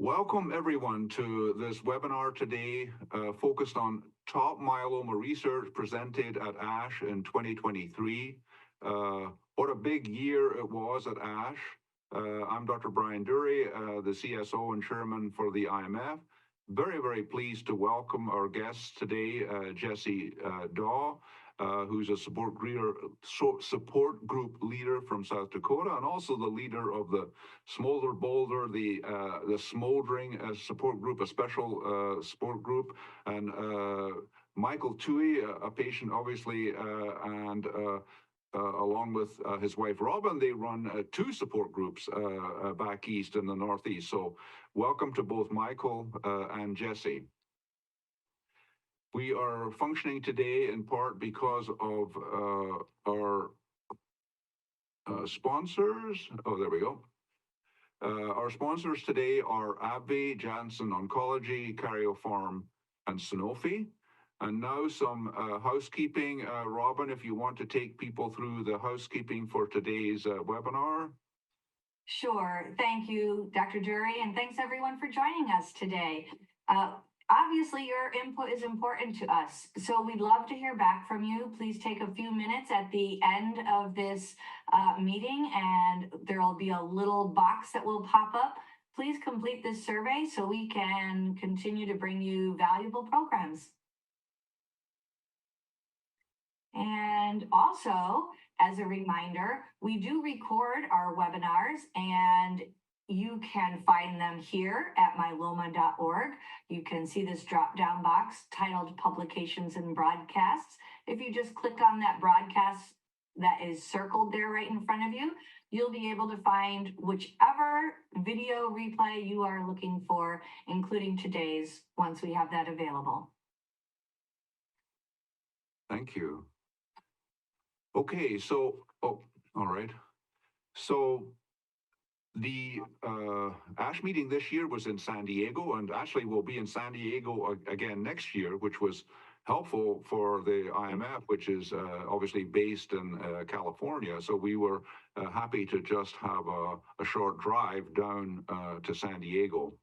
Welcome everyone to this webinar today focused on top myeloma research presented at ASH in 2023. What a big year it was at ASH. I'm Dr. Brian Durie, the CSO and Chairman for the IMF. Very pleased to welcome our guests today, Jessie Daw, who's a support group leader from South Dakota, and also the leader of the Smolder Boulder, the Smoldering support group, a special support group, and Michael Tuohy, a patient obviously, and along with his wife Robin, they run two support groups back east in the Northeast. So welcome to both Michael and Jessie. We are functioning today in part because of our sponsors. Oh, there we go. Our sponsors today are AbbVie, Janssen Oncology, Karyopharm, and Sanofi. And now some housekeeping. Robin, if you want to take people through the housekeeping for today's webinar. Sure. Thank you, Dr. Durie, and thanks everyone for joining us today. Obviously, your input is important to us, so we'd love to hear back from you. Please take a few minutes at the end of this meeting, and there will be a little box that will pop up. Please complete this survey so we can continue to bring you valuable programs. And also, as a reminder, we do record our webinars, and you can find them here at myeloma.org. You can see this drop-down box titled Publications and Broadcasts. If you just click on that broadcast that is circled there right in front of you, you'll be able to find whichever video replay you are looking for, including today's, once we have that available. Thank you. Okay, so, all right. So the ASH meeting this year was in San Diego, and actually will be in San Diego again next year, which was helpful for the IMF, which is obviously based in California. So we were happy to just have a short drive down to San Diego.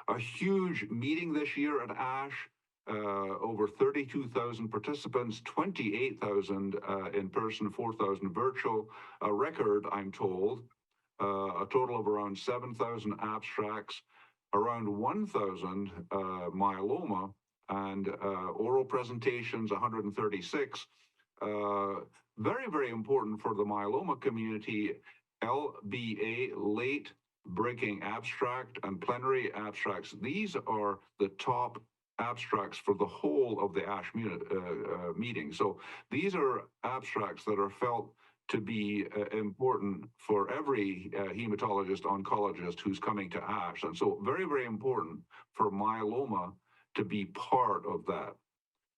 A huge meeting this year at ASH. Over 32,000 participants, 28,000 in person, 4,000 virtual, a record, I'm told, a total of around 7,000 abstracts, around 1,000 myeloma, and oral presentations, 136. Very important for the myeloma community, LBA, late breaking abstract, and plenary abstracts. These are the top abstracts for the whole of the ASH meeting. So these are abstracts that are felt to be important for every hematologist, oncologist who's coming to ASH. And so very important for myeloma to be part of that.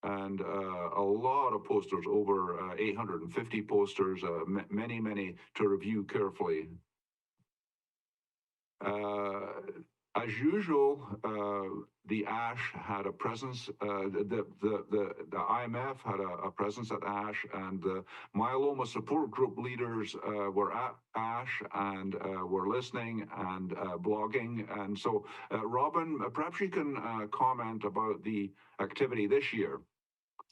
And a lot of posters, over 850 posters, many to review carefully. As usual, the ASH had a presence, the IMF had a presence at ASH, and the myeloma support group leaders were at ASH and were listening and blogging. And so, Robin, perhaps you can comment about the activity this year.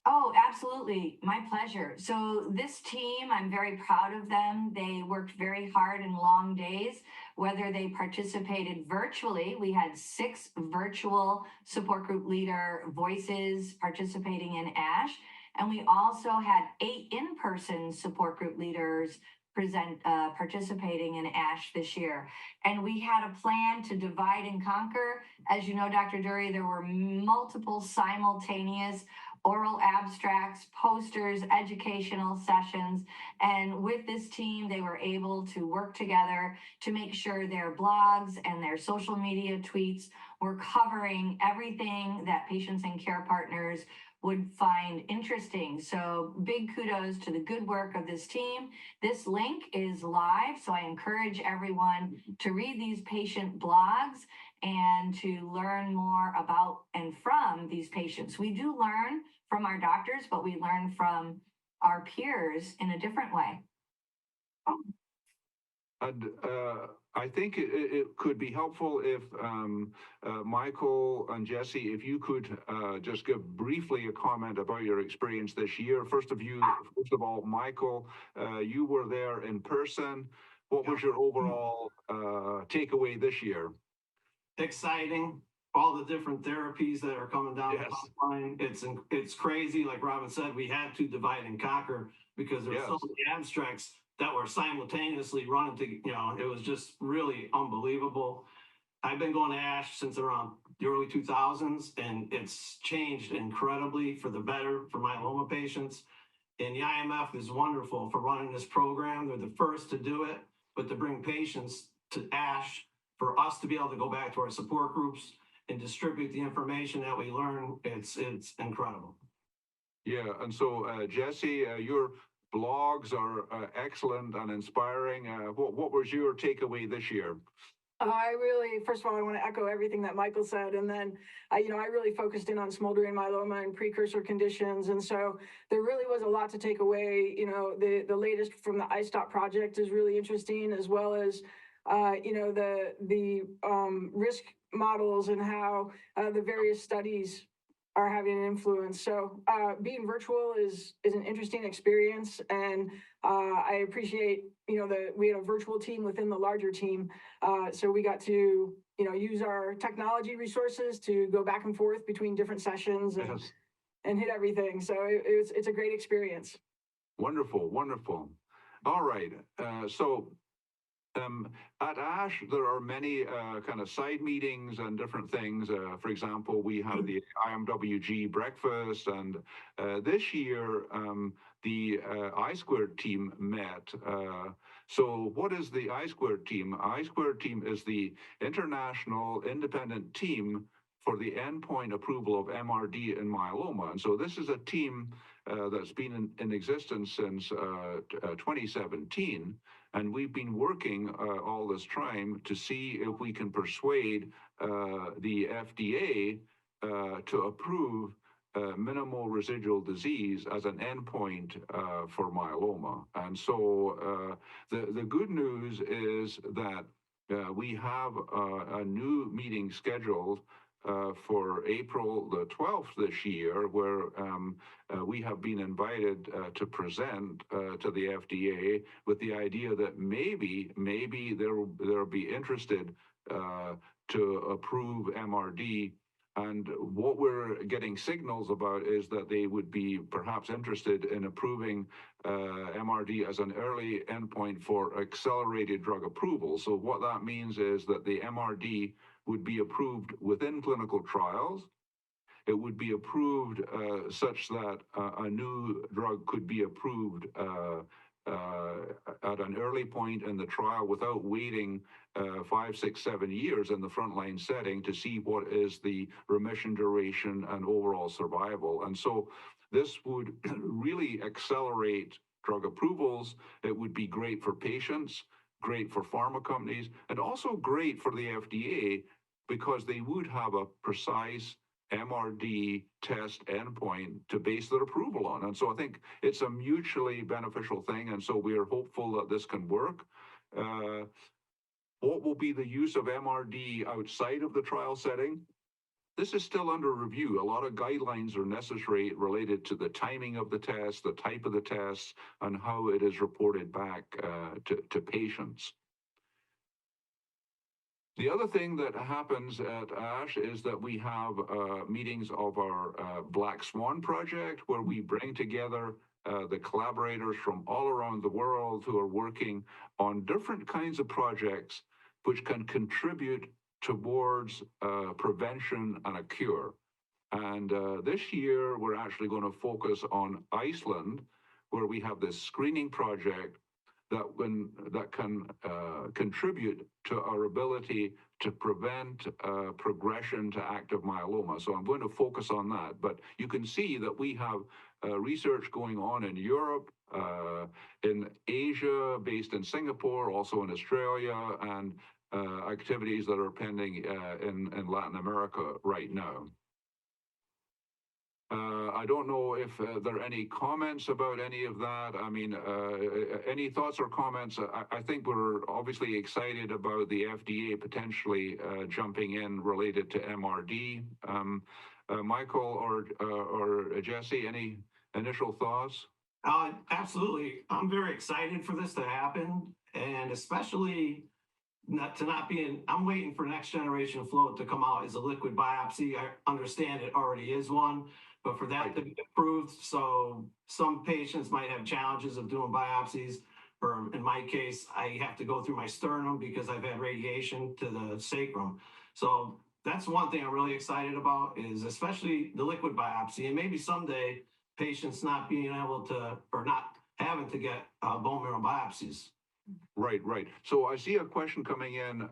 Oh, absolutely. My pleasure. So this team, I'm very proud of them. They worked very hard and long days, whether they participated virtually. We had 6 virtual support group leader voices participating in ASH. And we also had 8 in-person support group leaders participating in ASH this year. And we had a plan to divide and conquer. As you know, Dr. Durie, there were multiple simultaneous oral abstracts, posters, educational sessions. And with this team, they were able to work together to make sure their blogs and their social media tweets were covering everything that patients and care partners would find interesting. So big kudos to the good work of this team. This link is live, so I encourage everyone to read these patient blogs and to learn more about and from these patients. We do learn from our doctors, but we learn from our peers in a different way. And I think it could be helpful if Michael and Jessie, if you could just give briefly a comment about your experience this year. First of all, Michael, you were there in person. What was your overall takeaway this year? Exciting. All the different therapies that are coming down the pipeline. It's crazy. Like Robin said, we had to divide and conquer because there were so many abstracts that were simultaneously running to, it was just really unbelievable. I've been going to ASH since around the early 2000s, and it's changed incredibly for the better for myeloma patients. And the IMF is wonderful for running this program. They're the first to do it, but to bring patients to ASH, for us to be able to go back to our support groups and distribute the information that we learn, it's incredible. Yeah, and so Jessie, your blogs are excellent and inspiring. What was your takeaway this year? First of all, I want to echo everything that Michael said. And then, I really focused in on smoldering myeloma and precursor conditions. And so there really was a lot to take away. The latest from the iStop project is really interesting, as well as, the risk models and how the various studies are having an influence. So being virtual is an interesting experience, and I appreciate that we had a virtual team within the larger team, so we got to use our technology resources to go back and forth between different sessions and hit everything. So it's a great experience. Wonderful, wonderful. All right, so. At ASH, there are many kind of side meetings and different things. For example, we have the IMWG breakfast, and this year the I-Squared team met. So what is the I-Squared team? I-Squared team is the international independent team for the endpoint approval of MRD in myeloma. And so this is a team that's been in existence since 2017. And we've been working all this time to see if we can persuade the FDA to approve minimal residual disease as an endpoint for myeloma. And so the good news is that we have a new meeting scheduled for April the 12th this year, where we have been invited to present to the FDA with the idea that maybe they'll be interested to approve MRD. And what we're getting signals about is that they would be perhaps interested in approving MRD as an early endpoint for accelerated drug approval. So what that means is that the MRD would be approved within clinical trials. It would be approved such that a new drug could be approved at an early point in the trial without waiting 5, 6, 7 years in the frontline setting to see what is the remission duration and overall survival. And so this would really accelerate drug approvals. It would be great for patients, great for pharma companies, and also great for the FDA, because they would have a precise MRD test endpoint to base their approval on. And so I think it's a mutually beneficial thing. And so we are hopeful that this can work. What will be the use of MRD outside of the trial setting? This is still under review. A lot of guidelines are necessary related to the timing of the test, the type of the test, and how it is reported back to patients. The other thing that happens at ASH is that we have meetings of our Black Swan project, where we bring together the collaborators from all around the world who are working on different kinds of projects which can contribute towards prevention and a cure. And this year, we're actually going to focus on Iceland, where we have this screening project that can contribute to our ability to prevent progression to active myeloma. So I'm going to focus on that. But you can see that we have research going on in Europe, in Asia, based in Singapore, also in Australia, and activities that are pending in Latin America right now. I don't know if there are any comments about any of that. I mean, any thoughts or comments? I think we're obviously excited about the FDA potentially jumping in related to MRD. Michael or Jessie, any initial thoughts? Absolutely. I'm very excited for this to happen, and especially I'm waiting for next generation flow to come out as a liquid biopsy. I understand it already is one, but for that to be approved, so some patients might have challenges of doing biopsies, or in my case, I have to go through my sternum because I've had radiation to the sacrum. So that's one thing I'm really excited about, is especially the liquid biopsy, and maybe someday patients not being able to, or not having to get bone marrow biopsies. Right, right. So I see a question coming in.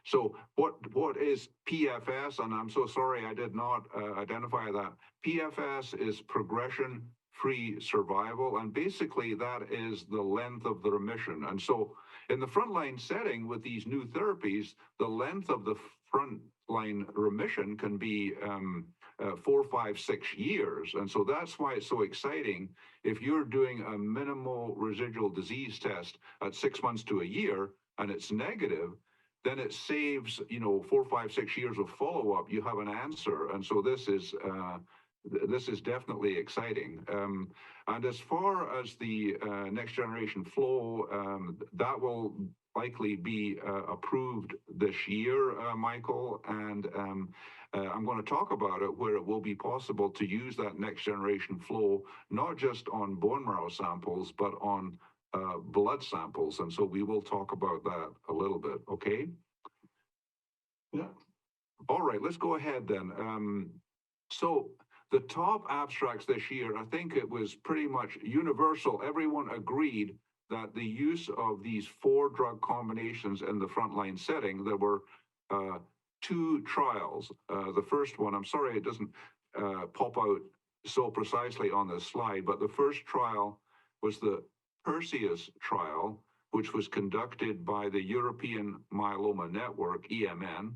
So what is PFS? And I'm so sorry I did not identify that. PFS is progression-free survival, and basically that is the length of the remission. And so in the frontline setting with these new therapies, the length of the frontline remission can be 4, 5, 6 years. And so that's why it's so exciting. If you're doing a minimal residual disease test at 6 months to a year and it's negative, then it saves, 4, 5, 6 years of follow-up. You have an answer. And so this is definitely exciting. And as far as the next generation flow, that will likely be approved this year, Michael, and I'm going to talk about it where it will be possible to use that next generation flow, not just on bone marrow samples, but on blood samples. And so we will talk about that a little bit, okay? Yeah. All right, let's go ahead then. So the top abstracts this year, I think it was pretty much universal. Everyone agreed that the use of these 4 drug combinations in the frontline setting, there were 2 trials. The first one, I'm sorry it doesn't pop out so precisely on this slide, but the first trial was the Perseus trial, which was conducted by the European Myeloma Network, EMN.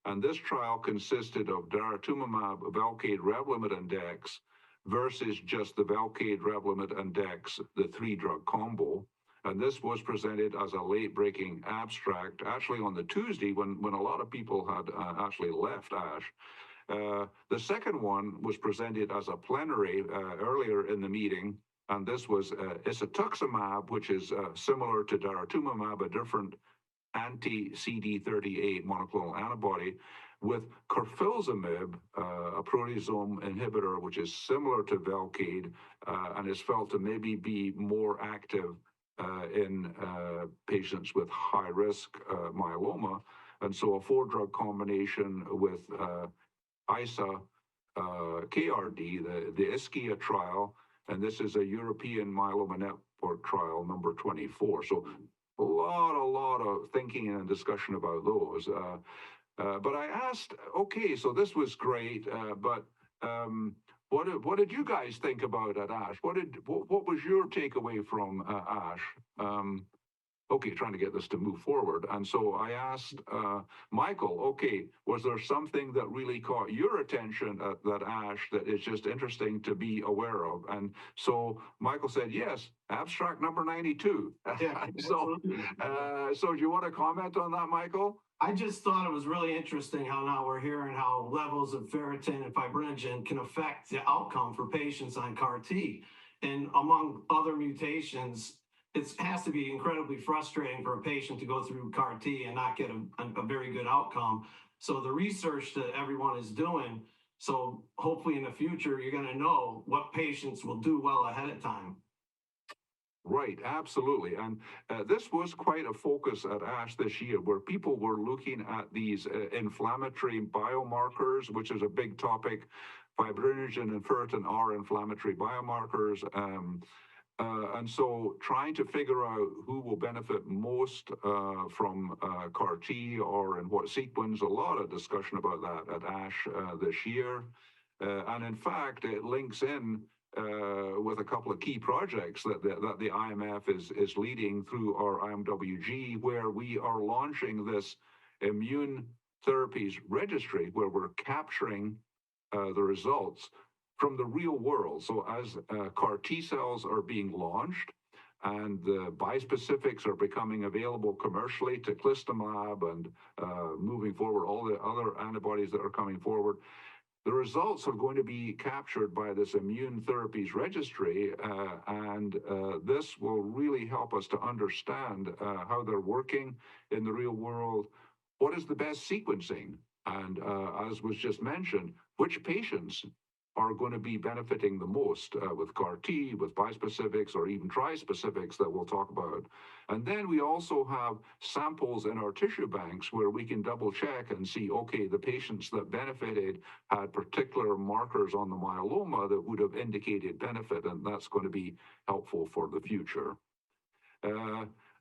And this trial consisted of daratumumab, Velcade, Revlimid, and Dex versus just the Velcade, Revlimid, and Dex, the 3-drug combo. And this was presented as a late-breaking abstract, actually on the Tuesday when a lot of people had actually left ASH. The second one was presented as a plenary earlier in the meeting, and this was isatuximab, which is similar to daratumumab, a different anti-CD38 monoclonal antibody, with carfilzomib, a proteasome inhibitor, which is similar to Velcade and is felt to maybe be more active in patients with high-risk myeloma. And so a 4-drug combination with ISA KRD, the ISKIA trial, and this is a European Myeloma Network trial, number 24. So a lot of thinking and discussion about those. But I asked, okay, so this was great, but what did you guys think about at ASH? What was your takeaway from ASH? Okay, trying to get this to move forward. And so I asked Michael, okay, was there something that really caught your attention at that ASH that is just interesting to be aware of? And so Michael said, yes, abstract number 92. Yeah, so do you want to comment on that, Michael? I just thought it was really interesting how now we're hearing how levels of ferritin and fibrinogen can affect the outcome for patients on CAR T. And among other mutations, it has to be incredibly frustrating for a patient to go through CAR T and not get a very good outcome. So the research that everyone is doing, so hopefully in the future, you're going to know what patients will do well ahead of time. Right, absolutely. And this was quite a focus at ASH this year, where people were looking at these inflammatory biomarkers, which is a big topic. Fibrinogen and ferritin are inflammatory biomarkers. And so trying to figure out who will benefit most from CAR T or in what sequence, a lot of discussion about that at ASH this year. And in fact, it links in with a couple of key projects that the IMF is leading through our IMWG, where we are launching this immune therapies registry, where we're capturing the results from the real world. So as CAR T cells are being launched and the bispecifics are becoming available commercially, teclistamab and moving forward, all the other antibodies that are coming forward, the results are going to be captured by this immune therapies registry, and this will really help us to understand how they're working in the real world. What is the best sequencing? And as was just mentioned, which patients are going to be benefiting the most with CAR T, with bispecifics, or even trispecifics that we'll talk about. And then we also have samples in our tissue banks where we can double check and see, okay, the patients that benefited had particular markers on the myeloma that would have indicated benefit, and that's going to be helpful for the future.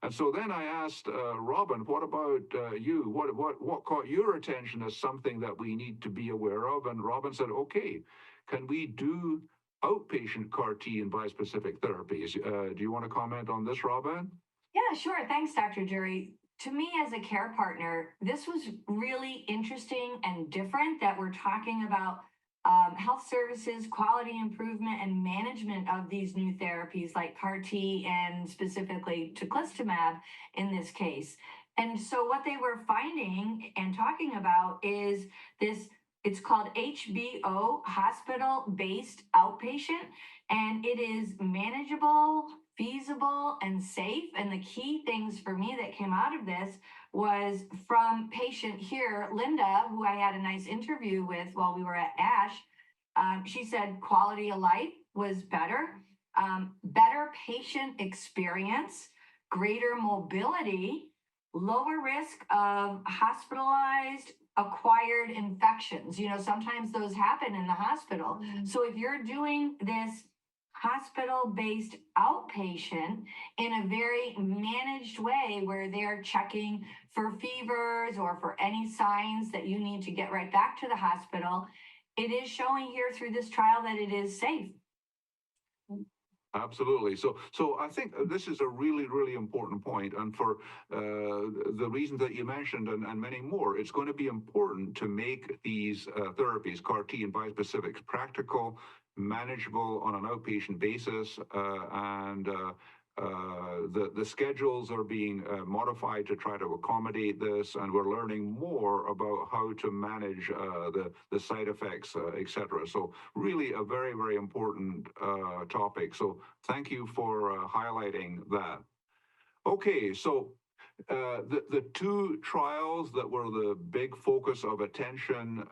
And so then I asked Robin, what about you? What caught your attention as something that we need to be aware of? And Robin said, okay, can we do outpatient CAR T and bispecific therapies? Do you want to comment on this, Robin? Yeah, sure. Thanks, Dr. Durie. To me, as a care partner, this was really interesting and different that we're talking about health services, quality improvement, and management of these new therapies like CAR T and specifically teclistamab in this case. And so what they were finding and talking about is this, it's called HBO, hospital-based outpatient, and it is manageable, feasible, and safe. And the key things for me that came out of this was from patient here, Linda, who I had a nice interview with while we were at ASH. She said quality of life was better, better patient experience, greater mobility, lower risk of hospitalized acquired infections. You know, sometimes those happen in the hospital. So if you're doing this hospital-based outpatient in a very managed way where they're checking for fevers or for any signs that you need to get right back to the hospital, it is showing here through this trial that it is safe. Absolutely. So I think this is a really, really important point. And for the reasons that you mentioned and many more, it's going to be important to make these therapies, CAR T and bispecifics, practical, manageable on an outpatient basis, and the schedules are being modified to try to accommodate this, and we're learning more about how to manage the side effects, etc. So really a very, very important topic. So thank you for highlighting that. Okay, so the two trials that were the big focus of attention,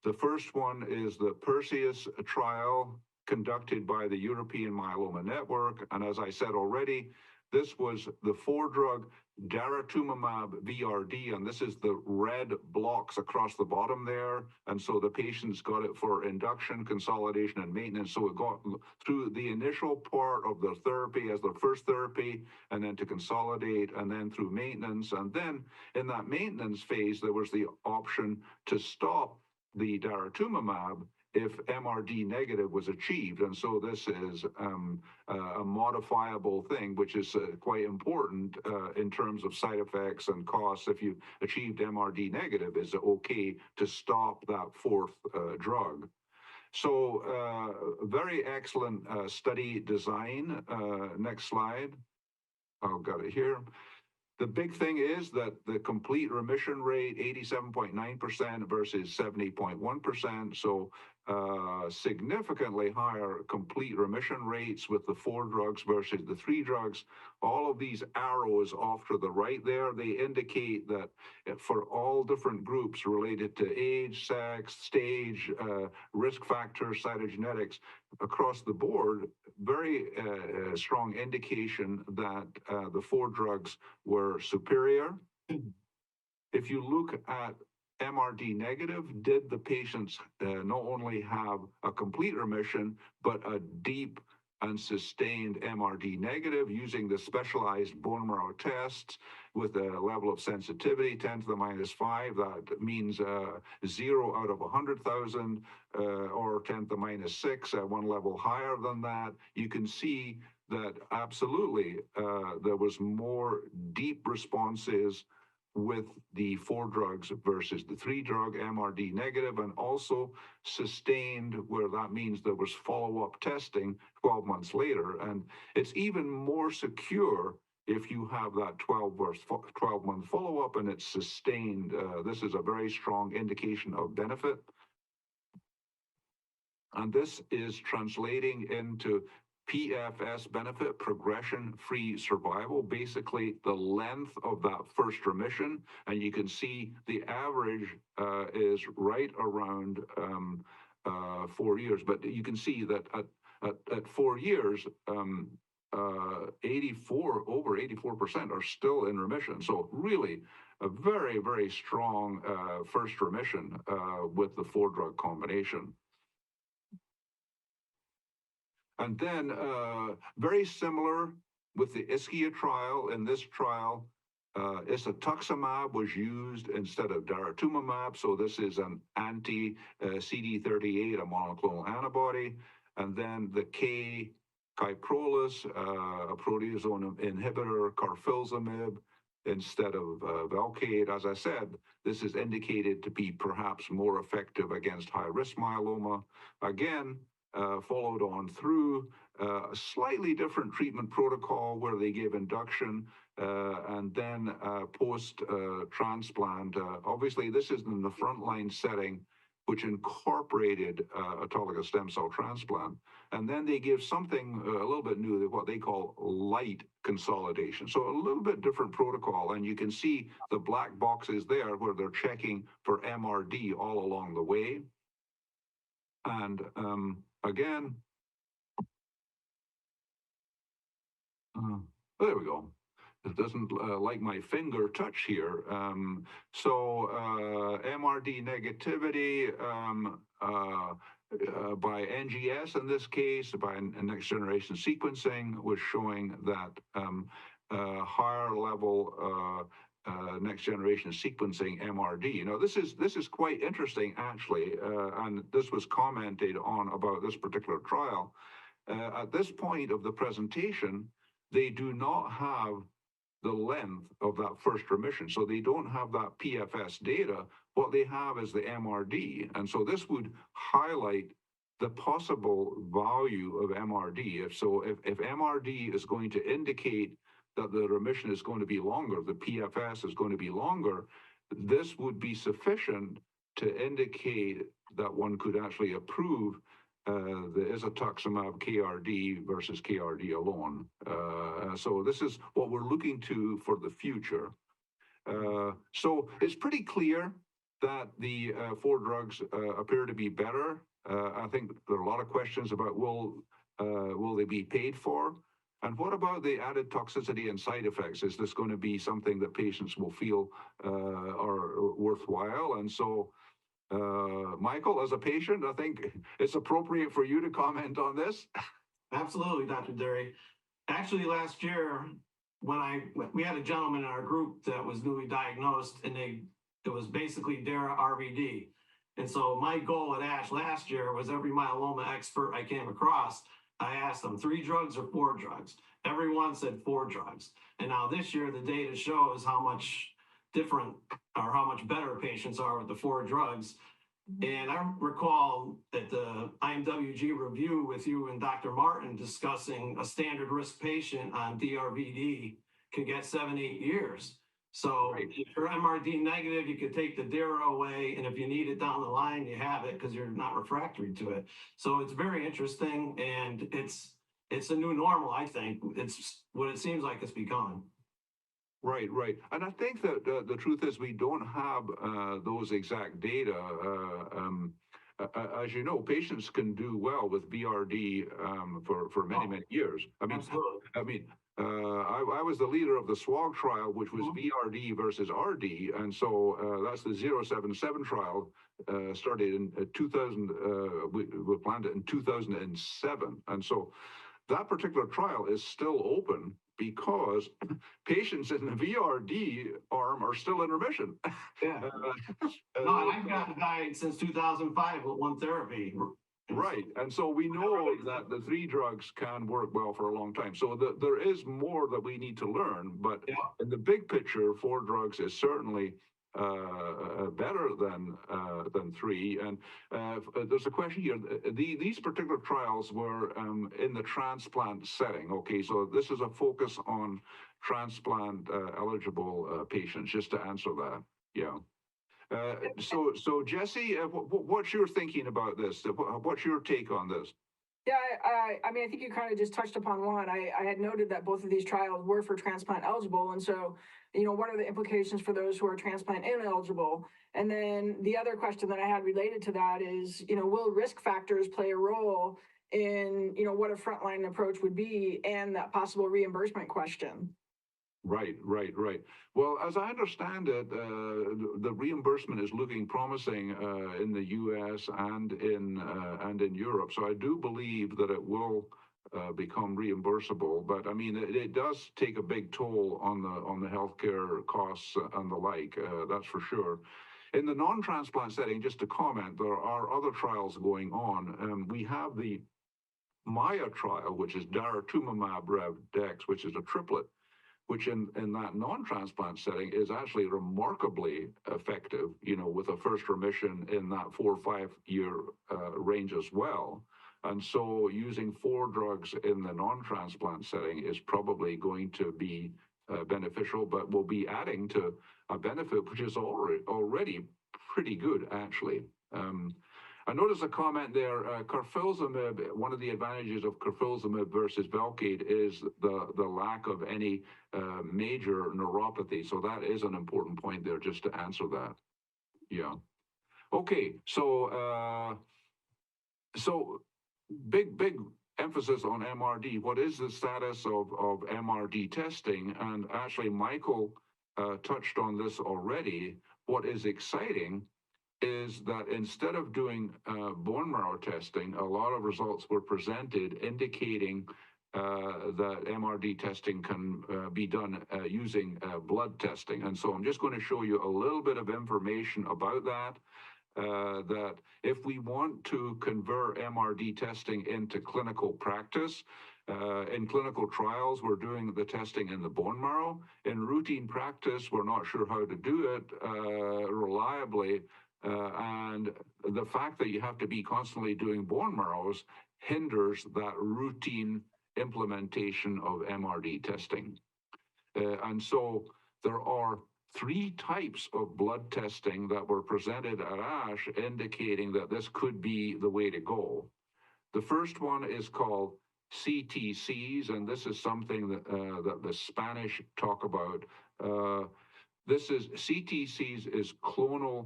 the first one is the Perseus trial conducted by the European Myeloma Network. And as I said already, this was the 4-drug daratumumab VRD, and this is the red blocks across the bottom there. And so the patients got it for induction, consolidation, and maintenance. So it got through the initial part of the therapy as the first therapy, and then to consolidate, and then through maintenance. And then in that maintenance phase, there was the option to stop the daratumumab if MRD negative was achieved. And so this is a modifiable thing, which is quite important in terms of side effects and costs. If you achieved MRD negative, is it okay to stop that fourth drug? So very excellent study design. Next slide. I've got it here. The big thing is that the complete remission rate, 87.9% versus 70.1%. So significantly higher complete remission rates with the 4 drugs versus the 3 drugs. All of these arrows off to the right there, they indicate that for all different groups related to age, sex, stage, risk factors, cytogenetics, across the board, very strong indication that the 4 drugs were superior. If you look at MRD negative, did the patients not only have a complete remission, but a deep and sustained MRD negative using the specialized bone marrow tests with a level of sensitivity 10 to the minus 5. That means 0 out of 100,000 or 10 to the minus 6, one level higher than that. You can see that absolutely there was more deep responses with the 4 drugs versus the 3 drug MRD negative, and also sustained, where that means there was follow-up testing 12 months later. And it's even more secure if you have that 12-month follow-up and it's sustained. This is a very strong indication of benefit. And this is translating into PFS benefit, progression-free survival, basically the length of that first remission. And you can see the average is right around 4 years. But you can see that at 4 years, over 84% are still in remission. So really a very, very strong first remission with the 4-drug combination. And then very similar with the Ischia trial. In this trial, isatuximab was used instead of daratumumab. So this is an anti-CD38, a monoclonal antibody. And then the Kyprolis, a proteasome inhibitor, carfilzomib, instead of Velcade. As I said, this is indicated to be perhaps more effective against high-risk myeloma. Again, followed on through a slightly different treatment protocol where they gave induction and then post-transplant. Obviously, this is in the frontline setting, which incorporated autologous stem cell transplant. And then they give something a little bit new, what they call light consolidation. So a little bit different protocol. And you can see the black boxes there where they're checking for MRD all along the way. And again, there we go. It doesn't like my finger touch here. MRD negativity by NGS in this case, by next generation sequencing, was showing that higher level next generation sequencing MRD. Now, this is quite interesting, actually, and this was commented on about this particular trial. At this point of the presentation, they do not have the length of that first remission, so they don't have that PFS data. What they have is the MRD, and so this would highlight the possible value of MRD. If MRD is going to indicate that the remission is going to be longer, the PFS is going to be longer, this would be sufficient to indicate that one could actually approve the isatuximab KRD versus KRD alone. So this is what we're looking to for the future. So it's pretty clear that the 4 drugs appear to be better. I think there are a lot of questions about will they be paid for? And what about the added toxicity and side effects? Is this going to be something that patients will feel are worthwhile? And so, Michael, as a patient, I think it's appropriate for you to comment on this. Absolutely, Dr. Durie. Actually, last year, we had a gentleman in our group that was newly diagnosed, and it was basically DARA RVD. And so my goal at ASH last year was every myeloma expert I came across, I asked them 3 drugs or 4 drugs. Everyone said 4 drugs. And now this year, the data shows how much different or how much better patients are with the 4 drugs. And I recall at the IMWG review with you and Dr. Martin discussing a standard risk patient on DRVD can get 7-8 years. So right. If you're MRD negative, you could take the DARA away, and if you need it down the line, you have it because you're not refractory to it. So it's very interesting, and it's a new normal, I think. It's what it seems like it's becoming. Right. And I think that the truth is we don't have those exact data. As you know, patients can do well with BRD for many years. I was the leader of the SWOG trial, which was BRD versus RD, and so that's the 077 trial. Started in 2000. We planned it in 2007, and so that particular trial is still open because patients in the VRD arm are still in remission. Yeah. No, I've gotten died since 2005 with one therapy. Right. And so we know that the three drugs can work well for a long time. So there is more that we need to learn, but Yeah. in the big picture, four drugs is certainly better than three. And there's a question here. These particular trials were in the transplant setting. Okay, so this is a focus on transplant eligible patients, just to answer that. Yeah. So Jessie, what's your thinking about this? What's your take on this? Yeah, I mean, I think you kind of just touched upon one. I had noted that both of these trials were for transplant eligible. And so, what are the implications for those who are transplant ineligible? And then the other question that I had related to that is, will risk factors play a role in, what a frontline approach would be and that possible reimbursement question? Right. Well, as I understand it, the reimbursement is looking promising in the U.S. and in Europe. So I do believe that it will become reimbursable. But I mean, it does take a big toll on the healthcare costs and the like. That's for sure. In the non-transplant setting, just to comment, there are other trials going on. We have the Maya trial, which is daratumumab Rev-Dex, which is a triplet, which in that non-transplant setting is actually remarkably effective, with a first remission in that 4 or 5 year range as well. And so using four drugs in the non-transplant setting is probably going to be beneficial, but will be adding to a benefit which is already pretty good, actually. I noticed a comment there, carfilzomib, one of the advantages of carfilzomib versus Velcade is the lack of any major neuropathy. So that is an important point there, just to answer that. Yeah. Okay, so big emphasis on MRD. What is the status of MRD testing? And actually, Michael touched on this already. What is exciting is that instead of doing bone marrow testing, a lot of results were presented indicating that MRD testing can be done using blood testing. And so I'm just going to show you a little bit of information about that. That if we want to convert MRD testing into clinical practice, in clinical trials, we're doing the testing in the bone marrow. In routine practice, we're not sure how to do it reliably. And the fact that you have to be constantly doing bone marrows hinders that routine implementation of MRD testing. And so there are three types of blood testing that were presented at ASH indicating that this could be the way to go. The first one is called CTCs, and this is something that the Spanish talk about. This is CTCs is clonal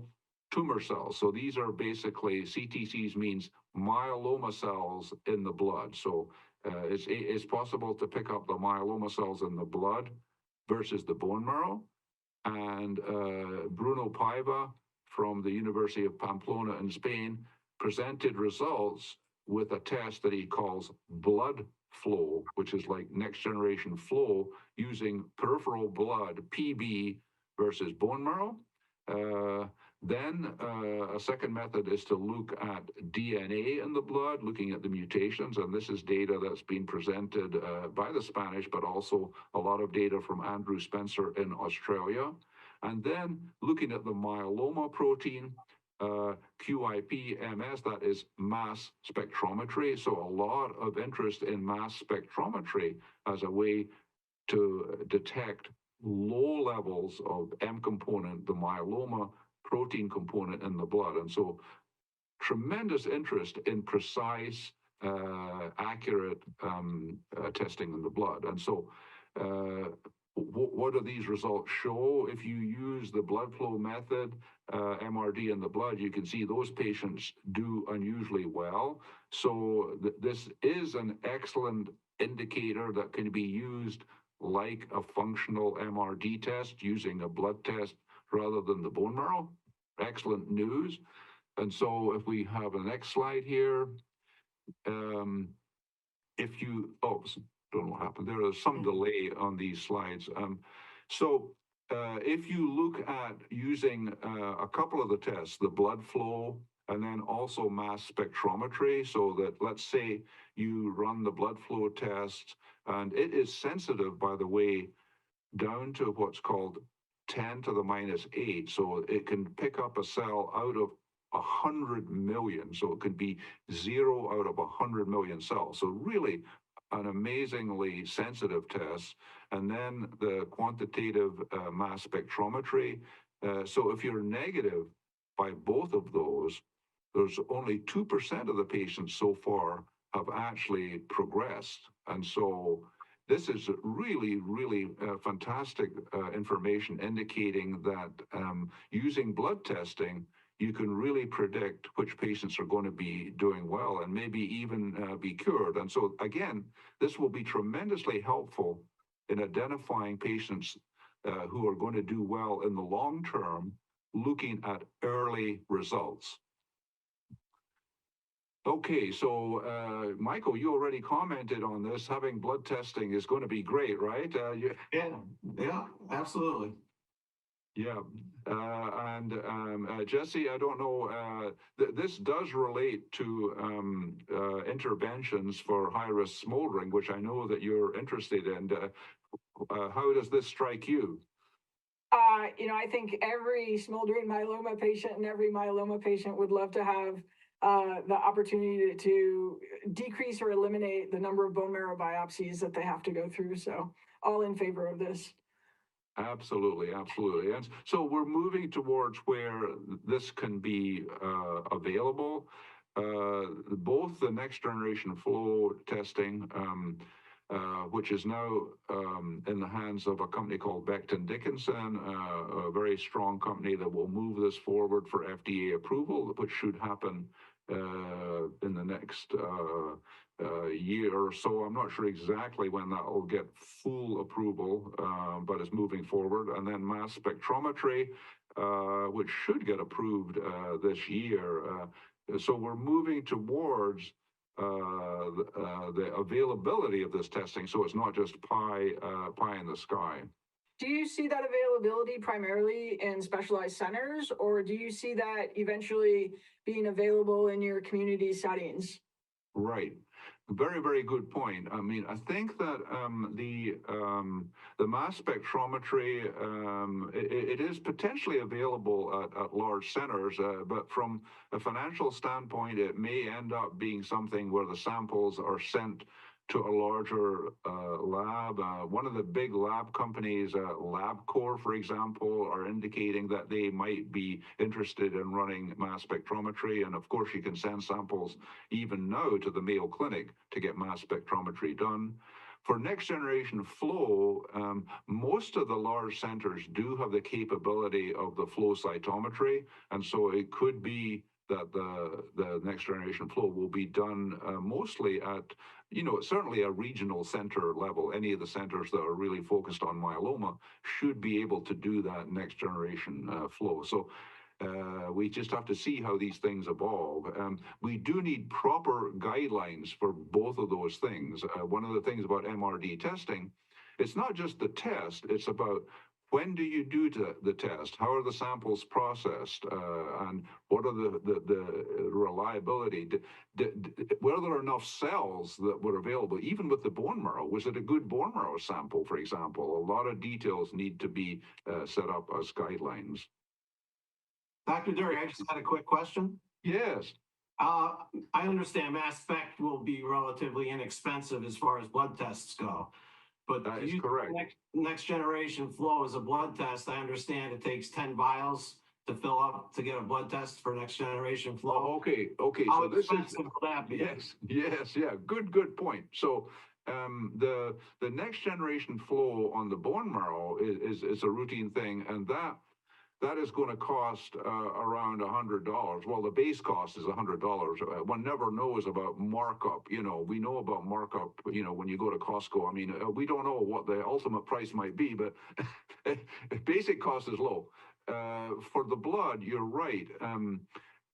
tumor cells. So these are basically, CTCs means myeloma cells in the blood. So it's possible to pick up the myeloma cells in the blood versus the bone marrow. And Bruno Paiva from the University of Pamplona in Spain presented results with a test that he calls blood flow, which is like next generation flow using peripheral blood, PB, versus bone marrow. Then a second method is to look at DNA in the blood, looking at the mutations, and this is data that's been presented by the Spanish, but also a lot of data from Andrew Spencer in Australia. And then looking at the myeloma protein, QIP-MS, that is mass spectrometry. So a lot of interest in mass spectrometry as a way to detect low levels of M component, the myeloma protein component in the blood. And so tremendous interest in precise, accurate testing in the blood. And so what do these results show? If you use the blood flow method, MRD in the blood, you can see those patients do unusually well. So this is an excellent indicator that can be used like a functional MRD test using a blood test rather than the bone marrow. Excellent news. And so if we have the next slide here, if you, don't know what happened there. There's some delay on these slides. If you look at using a couple of the tests, the blood flow and then also mass spectrometry, so that let's say you run the blood flow test, and it is sensitive, by the way, down to what's called 10 to the minus 8. So it can pick up a cell out of 100 million. So it could be 0 out of 100 million cells. So really an amazingly sensitive test. And then the quantitative mass spectrometry. So if you're negative by both of those, there's only 2% of the patients so far have actually progressed. And so this is really, really fantastic information indicating that using blood testing, you can really predict which patients are going to be doing well and maybe even be cured. And so again, this will be tremendously helpful in identifying patients who are going to do well in the long term, looking at early results. Okay, so Michael, you already commented on this. Having blood testing is going to be great, right? Yeah, absolutely. Yeah, and Jessie, I don't know, this does relate to interventions for high-risk smoldering, which I know that you're interested in. How does this strike you? I think every smoldering myeloma patient and every myeloma patient would love to have the opportunity to decrease or eliminate the number of bone marrow biopsies that they have to go through. So all in favor of this. Absolutely, absolutely. And so we're moving towards where this can be available. Both the next generation flow testing, which is now in the hands of a company called Becton Dickinson, a very strong company that will move this forward for FDA approval, which should happen in the next year or so. I'm not sure exactly when that will get full approval, but it's moving forward. And then mass spectrometry, which should get approved this year. So we're moving towards the availability of this testing, so it's not just pie in the sky. Do you see that availability primarily in specialized centers, or do you see that eventually being available in your community settings? Right. Very, very good point. I mean, I think that the mass spectrometry, it is potentially available at large centers, but from a financial standpoint, it may end up being something where the samples are sent to a larger lab. One of the big lab companies, LabCorp, for example, are indicating that they might be interested in running mass spectrometry. And of course, you can send samples even now to the Mayo Clinic to get mass spectrometry done. For next generation flow, most of the large centers do have the capability of the flow cytometry. And so it could be that the next generation flow will be done mostly at, certainly a regional center level. Any of the centers that are really focused on myeloma should be able to do that next generation flow. So we just have to see how these things evolve. We do need proper guidelines for both of those things. One of the things about MRD testing, it's not just the test, it's about when do you do the test? How are the samples processed? And what are the reliability? Were there enough cells that were available, even with the bone marrow? Was it a good bone marrow sample, for example? A lot of details need to be set up as guidelines. Dr. Durie, I just had a quick question. Yes. I understand mass spec will be relatively inexpensive as far as blood tests go. But that is correct. Next generation flow is a blood test. I understand it takes 10 vials to fill up to get a blood test for next generation flow. Oh, okay. How So expensive will that be? Yes, yeah. Good point. So the next generation flow on the bone marrow is a routine thing, and that is going to cost around $100. Well, the base cost is $100. One never knows about markup. We know about markup, when you go to Costco. I mean, we don't know what the ultimate price might be, but basic cost is low. For the blood, you're right.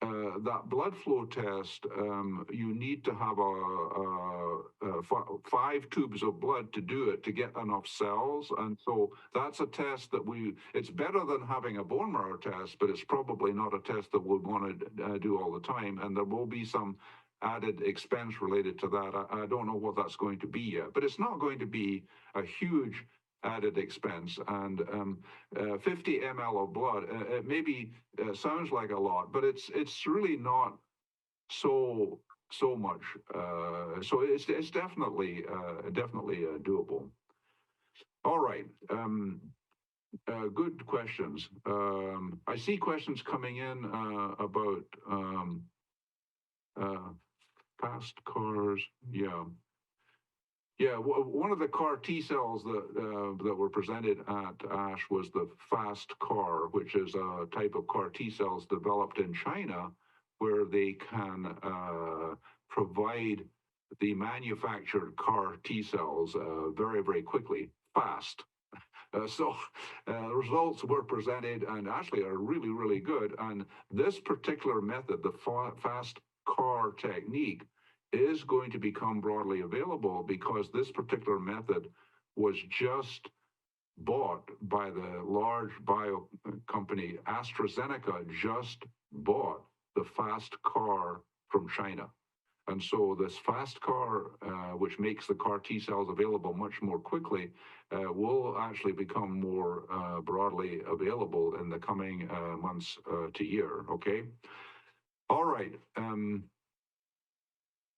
that blood flow test, you need to have 5 tubes of blood to do it to get enough cells. And so that's a test that it's better than having a bone marrow test, but it's probably not a test that we'd want to do all the time. And there will be some added expense related to that. I don't know what that's going to be yet, but it's not going to be a huge added expense. And 50 ml of blood, it maybe sounds like a lot, but it's really not so much. So it's definitely doable. All right. Good questions. I see questions coming in about fast cars. Yeah. Yeah, one of the CAR T cells that were presented at ASH was the fast CAR, which is a type of CAR T cells developed in China, where they can provide the manufactured CAR T cells very, very quickly, fast. So results were presented and actually are really, really good. And this particular method, the fast CAR technique, is going to become broadly available because this particular method was just bought by the large bio company. AstraZeneca just bought the fast CAR from China. And so this fast CAR, which makes the CAR T cells available much more quickly, will actually become more broadly available in the coming months to year, okay? All right.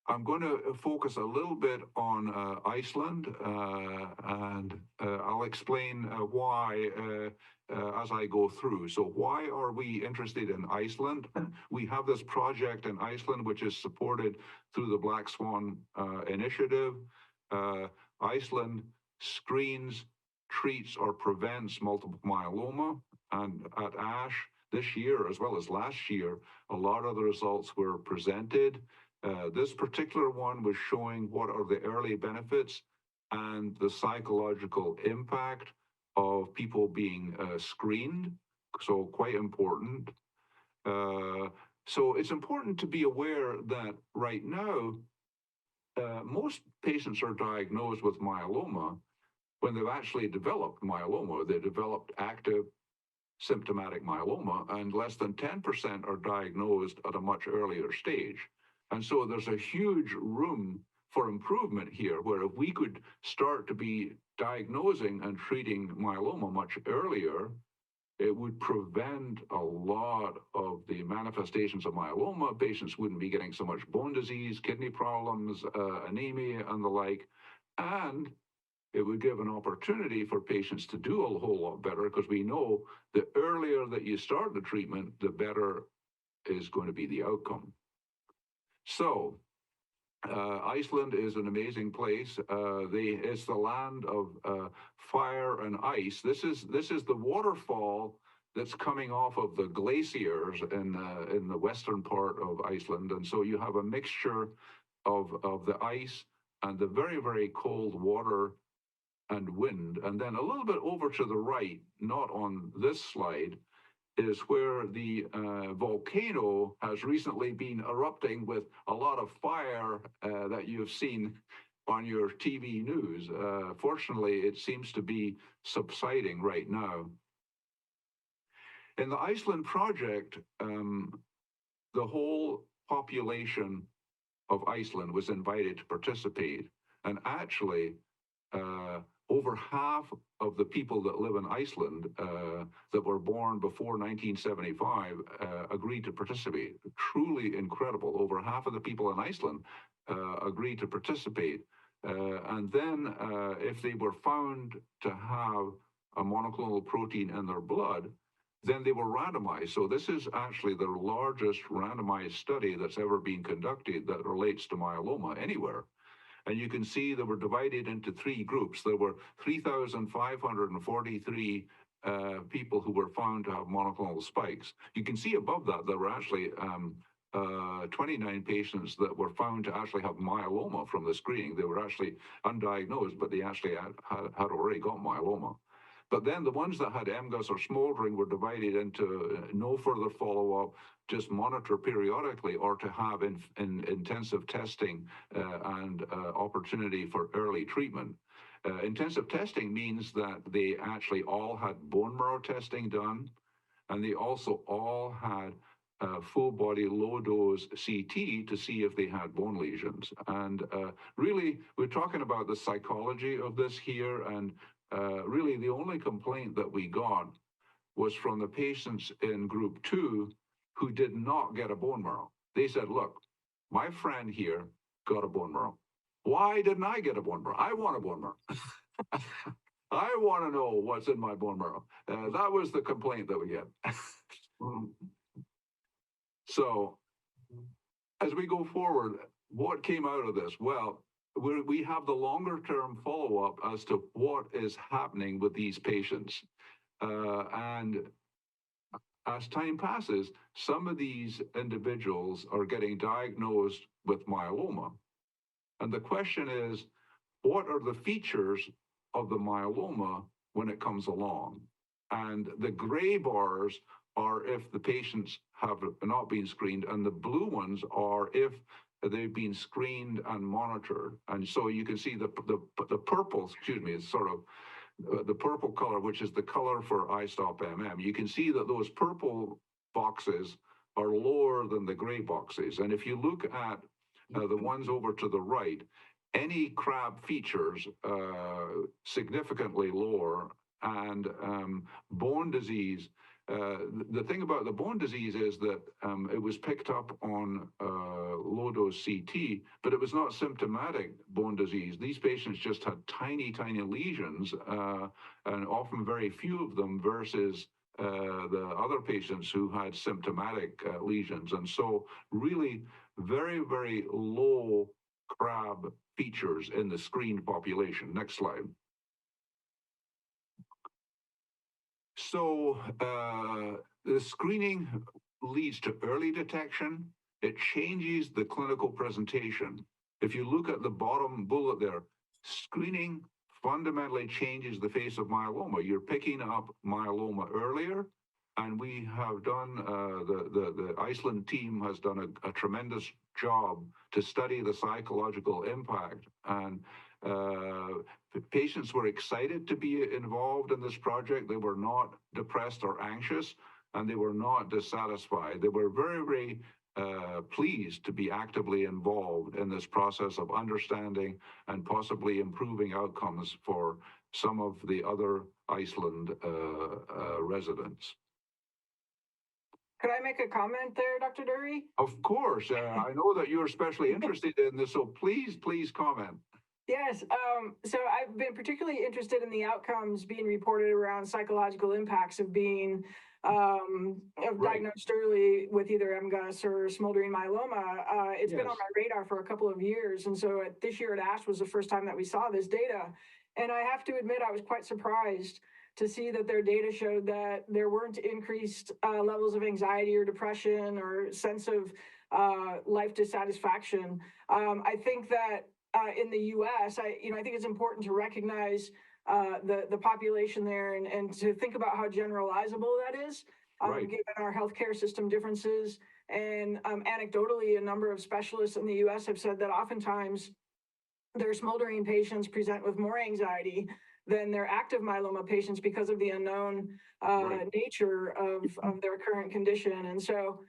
I'm going to focus a little bit on Iceland, and I'll explain why as I go through. So why are we interested in Iceland? We have this project in Iceland, which is supported through the Black Swan Initiative. Iceland screens, treats, or prevents multiple myeloma. And at ASH this year, as well as last year, a lot of the results were presented. This particular one was showing what are the early benefits and the psychological impact of people being screened. So quite important. So it's important to be aware that right now, most patients are diagnosed with myeloma when they've actually developed myeloma. They developed active symptomatic myeloma, and less than 10% are diagnosed at a much earlier stage. And so there's a huge room for improvement here, where if we could start to be diagnosing and treating myeloma much earlier, it would prevent a lot of the manifestations of myeloma. Patients wouldn't be getting so much bone disease, kidney problems, anemia, and the like. And it would give an opportunity for patients to do a whole lot better, because we know the earlier that you start the treatment, the better is going to be the outcome. So Iceland is an amazing place. It's the land of fire and ice. This is the waterfall that's coming off of the glaciers in the western part of Iceland. And so you have a mixture of the ice and the very, very cold water and wind. And then a little bit over to the right, not on this slide, is where the volcano has recently been erupting with a lot of fire that you've seen on your TV news. Fortunately, it seems to be subsiding right now. In the Iceland project, the whole population of Iceland was invited to participate. And actually, over half of the people that live in Iceland that were born before 1975 agreed to participate. Truly incredible. Over half of the people in Iceland agreed to participate. And then if they were found to have a monoclonal protein in their blood, then they were randomized. So this is actually the largest randomized study that's ever been conducted that relates to myeloma anywhere. And you can see they were divided into 3 groups. There were 3,543 people who were found to have monoclonal spikes. You can see above that, there were actually 29 patients that were found to actually have myeloma from the screening. They were actually undiagnosed, but they actually had already got myeloma. But then the ones that had MGUS or smoldering were divided into no further follow-up, just monitor periodically, or to have in intensive testing and opportunity for early treatment. Intensive testing means that they actually all had bone marrow testing done, and they also all had full body low dose CT to see if they had bone lesions. And really, we're talking about the psychology of this here. And really, the only complaint that we got was from the patients in group 2 who did not get a bone marrow. They said, look, my friend here got a bone marrow. Why didn't I get a bone marrow? I want a bone marrow. I want to know what's in my bone marrow. That was the complaint that we get. So as we go forward, what came out of this? Well, we have the longer term follow-up as to what is happening with these patients. And as time passes, some of these individuals are getting diagnosed with myeloma. And the question is, what are the features of the myeloma when it comes along? And the gray bars are if the patients have not been screened, and the blue ones are if they've been screened and monitored. And so you can see the purple, excuse me, is sort of the purple color, which is the color for iStop-MM. You can see that those purple boxes are lower than the gray boxes. And if you look at the ones over to the right, any CRAB features significantly lower, and bone disease. The thing about the bone disease is that it was picked up on low-dose CT, but it was not symptomatic bone disease. These patients just had tiny, tiny lesions, and often very few of them, versus the other patients who had symptomatic lesions. And so really very, very low CRAB features in the screened population. Next slide. So the screening leads to early detection. It changes the clinical presentation. If you look at the bottom bullet there, screening fundamentally changes the face of myeloma. You're picking up myeloma earlier, and we have done, the Iceland team has done a tremendous job to study the psychological impact. And patients were excited to be involved in this project. They were not depressed or anxious, and they were not dissatisfied. They were very, very pleased to be actively involved in this process of understanding and possibly improving outcomes for some of the other Iceland residents. Could I make a comment there, Dr. Durie? Of course. I know that you're especially interested in this, so please comment. Yes. So I've been particularly interested in the outcomes being reported around psychological impacts of being diagnosed early with either MGUS or smoldering myeloma. It's been on my radar for a couple of years. And so this year at ASH was the first time that we saw this data. And I have to admit, I was quite surprised to see that their data showed that there weren't increased levels of anxiety or depression or sense of life dissatisfaction. I think that in the U.S., I think it's important to recognize the population there and to think about how generalizable that is, given our healthcare system differences. And anecdotally, a number of specialists in the U.S. have said that oftentimes their smoldering patients present with more anxiety than their active myeloma patients because of the unknown nature of their current condition. And so,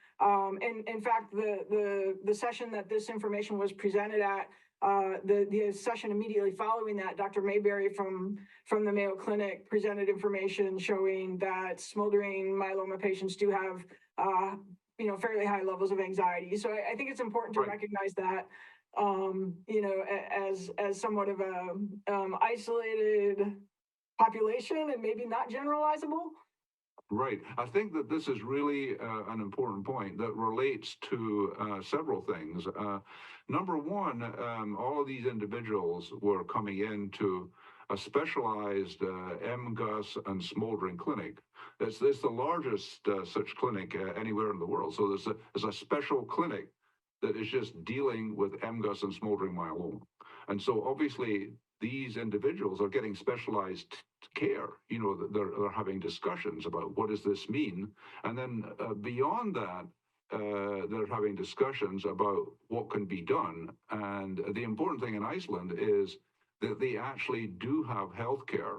in fact, the session that this information was presented at, the session immediately following that, Dr. Mayberry from the Mayo Clinic presented information showing that smoldering myeloma patients do have, fairly high levels of anxiety. So I think it's important to recognize that, as somewhat of a isolated population and maybe not generalizable. Right. I think that this is really an important point that relates to several things. Number one, all of these individuals were coming into a specialized MGUS and smoldering clinic. It's the largest such clinic anywhere in the world. So there's a special clinic that is just dealing with MGUS and smoldering myeloma. And so obviously these individuals are getting specialized care. You know, they're having discussions about what does this mean, and then beyond that, they're having discussions about what can be done. And the important thing in Iceland is that they actually do have health care.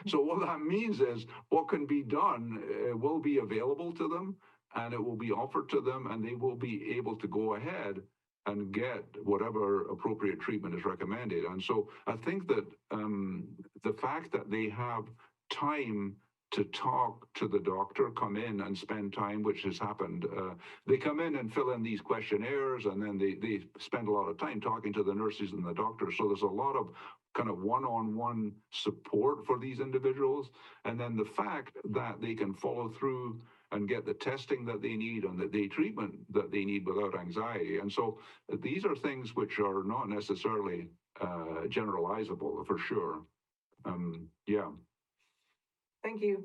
So what that means is what can be done will be available to them, and it will be offered to them, and they will be able to go ahead and get whatever appropriate treatment is recommended. And so I think that the fact that they have time to talk to the doctor, come in and spend time, which has happened. They come in and fill in these questionnaires, and then they spend a lot of time talking to the nurses and the doctors. So there's a lot of kind of one-on-one support for these individuals. And then the fact that they can follow through and get the testing that they need and the treatment that they need without anxiety. And so these are things which are not necessarily generalizable for sure. Yeah. Thank you.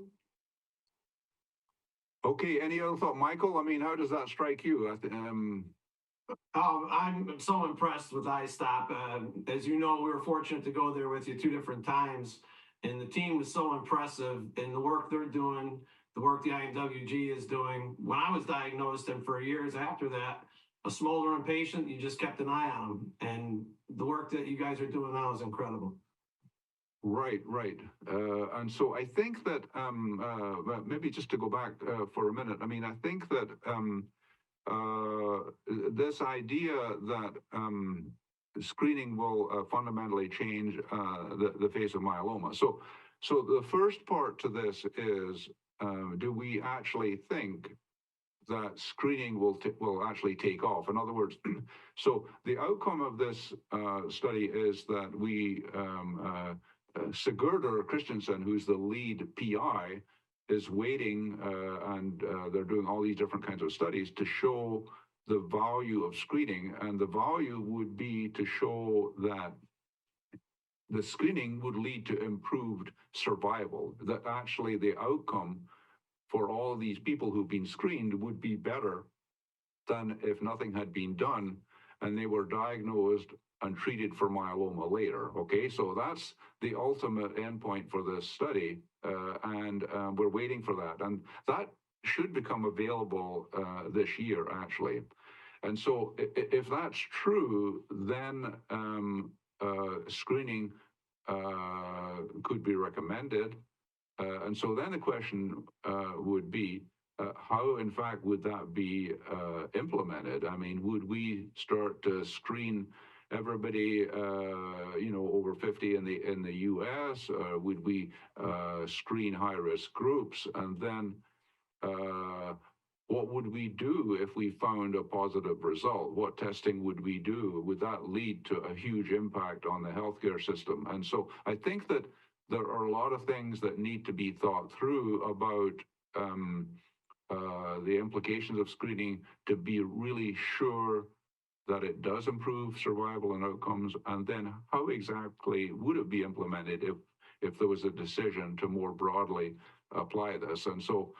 Okay, any other thought, Michael? I mean, how does that strike you? I'm so impressed with iStop. As you know, we were fortunate to go there with you 2 different times, and the team was so impressive in the work they're doing, the work the IMWG is doing. When I was diagnosed, and for years after that, a smoldering patient, you just kept an eye on them, and the work that you guys are doing now is incredible. Right. And so I think that maybe just to go back for a minute, I mean, I think that this idea that screening will fundamentally change the face of myeloma. So the first part to this is, do we actually think that screening will actually take off? In other words, so the outcome of this study is that we Sigurdur Christensen, who's the lead PI, is waiting, and they're doing all these different kinds of studies to show the value of screening. And the value would be to show that the screening would lead to improved survival, that actually the outcome for all these people who've been screened would be better than if nothing had been done and they were diagnosed and treated for myeloma later. Okay, so that's the ultimate endpoint for this study, and we're waiting for that. And that should become available this year, actually. And so if that's true, then screening could be recommended. And so then the question would be, how, in fact, would that be implemented? I mean, would we start to screen everybody, over 50 in the U.S.? Would we screen high-risk groups? And then what would we do if we found a positive result? What testing would we do? Would that lead to a huge impact on the healthcare system? And so I think that there are a lot of things that need to be thought through about the implications of screening to be really sure that it does improve survival and outcomes, and then how exactly would it be implemented if there was a decision to more broadly apply this. And so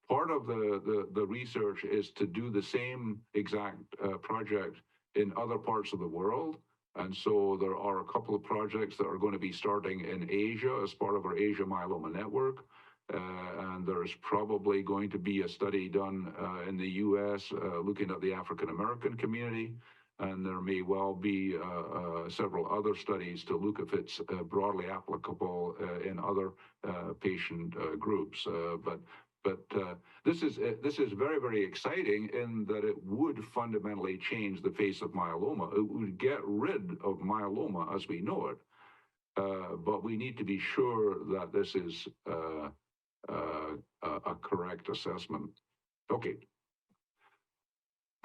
part of the research is to do the same exact project in other parts of the world. And so there are a couple of projects that are going to be starting in Asia as part of our Asia Myeloma Network. And there's probably going to be a study done in the US looking at the African American community. And there may well be several other studies to look if it's broadly applicable in other patient groups. But this is very, very exciting in that it would fundamentally change the face of myeloma. It would get rid of myeloma as we know it. But we need to be sure that this is a correct assessment. Okay.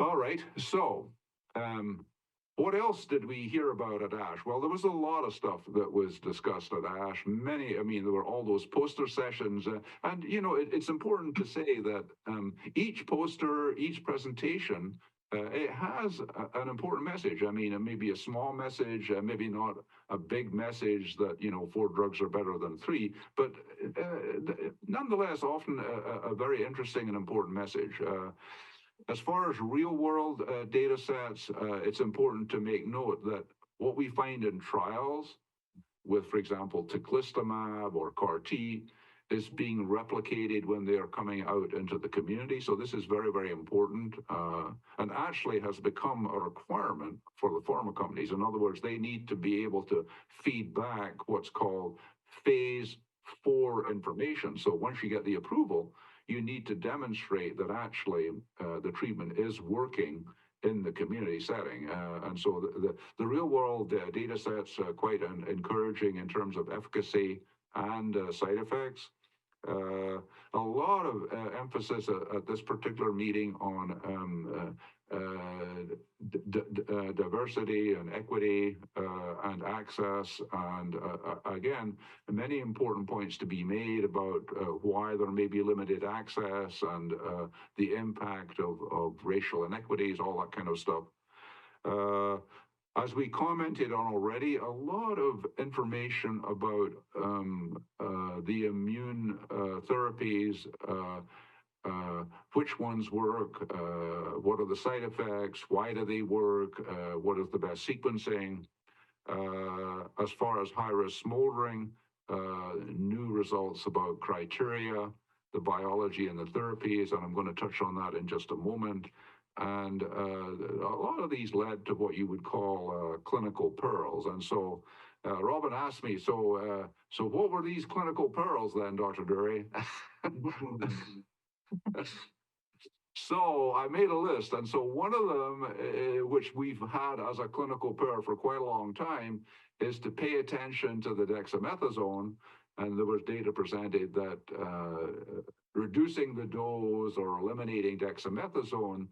All right. So what else did we hear about at ASH? Well, there was a lot of stuff that was discussed at ASH. There were all those poster sessions. And, it's important to say that each poster, each presentation, it has an important message. I mean, it may be a small message, maybe not a big message that, 4 drugs are better than 3, but nonetheless, often a very interesting and important message. As far as real-world data sets, it's important to make note that what we find in trials with, for example, teclistamab or CAR T is being replicated when they are coming out into the community. So this is very, very important, and actually has become a requirement for the pharma companies. In other words, they need to be able to feed back what's called phase 4 information. So once you get the approval, you need to demonstrate that actually the treatment is working in the community setting. And so the real world data sets are quite encouraging in terms of efficacy and side effects. A lot of emphasis at this particular meeting on diversity and equity and access, and again, many important points to be made about why there may be limited access and the impact of racial inequities, all that kind of stuff. As we commented on already, a lot of information about the immune therapies, which ones work, what are the side effects, why do they work, what is the best sequencing. As far as high-risk smoldering, new results about criteria, the biology and the therapies, and I'm going to touch on that in just a moment. And a lot of these led to what you would call clinical pearls. And so Robin asked me, so what were these clinical pearls then, Dr. Durie? So I made a list. And so one of them, which we've had as a clinical pearl for quite a long time, is to pay attention to the dexamethasone. And there was data presented that reducing the dose or eliminating dexamethasone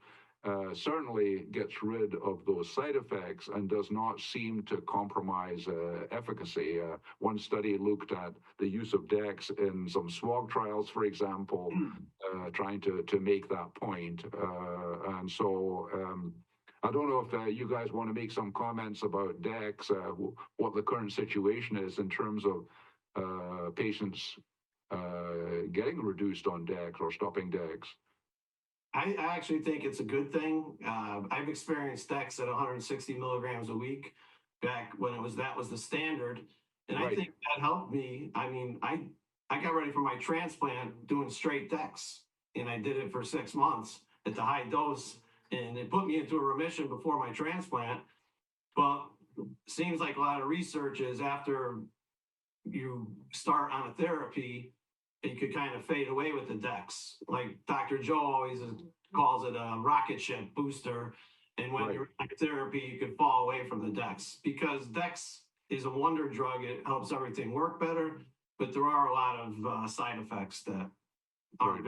certainly gets rid of those side effects and does not seem to compromise efficacy. One study looked at the use of Dex in some SWOG trials, for example, trying to make that point. And so I don't know if you guys want to make some comments about Dex, what the current situation is in terms of patients getting reduced on Dex or stopping Dex. I actually think it's a good thing. I've experienced Dex at 160 milligrams a week back when that was the standard. And right. I think that helped me. I mean, I got ready for my transplant doing straight Dex, and I did it for 6 months at the high dose, and it put me into a remission before my transplant. But seems like a lot of research is after you start on a therapy, you could kind of fade away with the Dex. Like Dr. Joe always calls it a rocket ship booster. And when you're in therapy, you could fall away from the Dex because Dex is a wonder drug. It helps everything work better, but there are a lot of side effects that aren't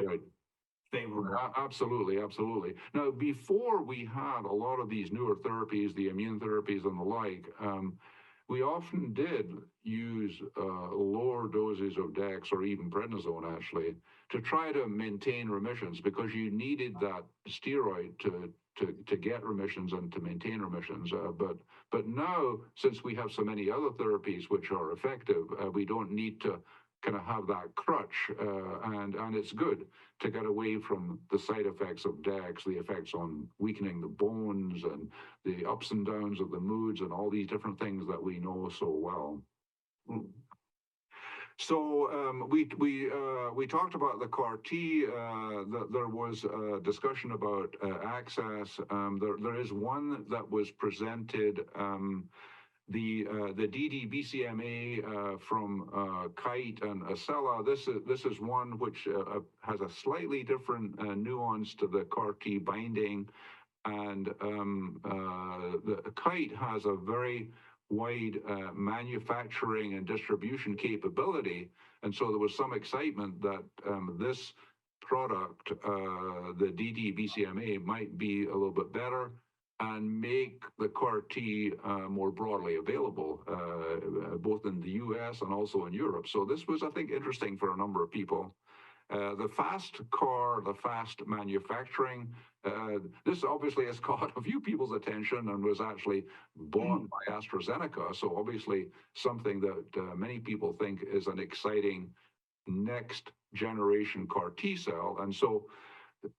favorable. Absolutely, absolutely. Now, before we had a lot of these newer therapies, the immune therapies and the like, we often did use lower doses of Dex or even prednisone, actually, to try to maintain remissions because you needed that steroid to get remissions and to maintain remissions. But now, since we have so many other therapies which are effective, we don't need to kind of have that crutch, and it's good to get away from the side effects of Dex, the effects on weakening the bones and the ups and downs of the moods and all these different things that we know so well. So we talked about the CAR T. There was a discussion about access. There is one that was presented. The DD-BCMA from Kite and Acela, this is one which has a slightly different nuance to the CAR T binding, and the Kite has a very wide manufacturing and distribution capability, and so there was some excitement that this product, the DD-BCMA, might be a little bit better and make the CAR T more broadly available, both in the US and also in Europe. So this was, I think, interesting for a number of people. The fast CAR, the fast manufacturing, this obviously has caught a few people's attention and was actually bought by AstraZeneca. So obviously something that many people think is an exciting next generation CAR T cell. And so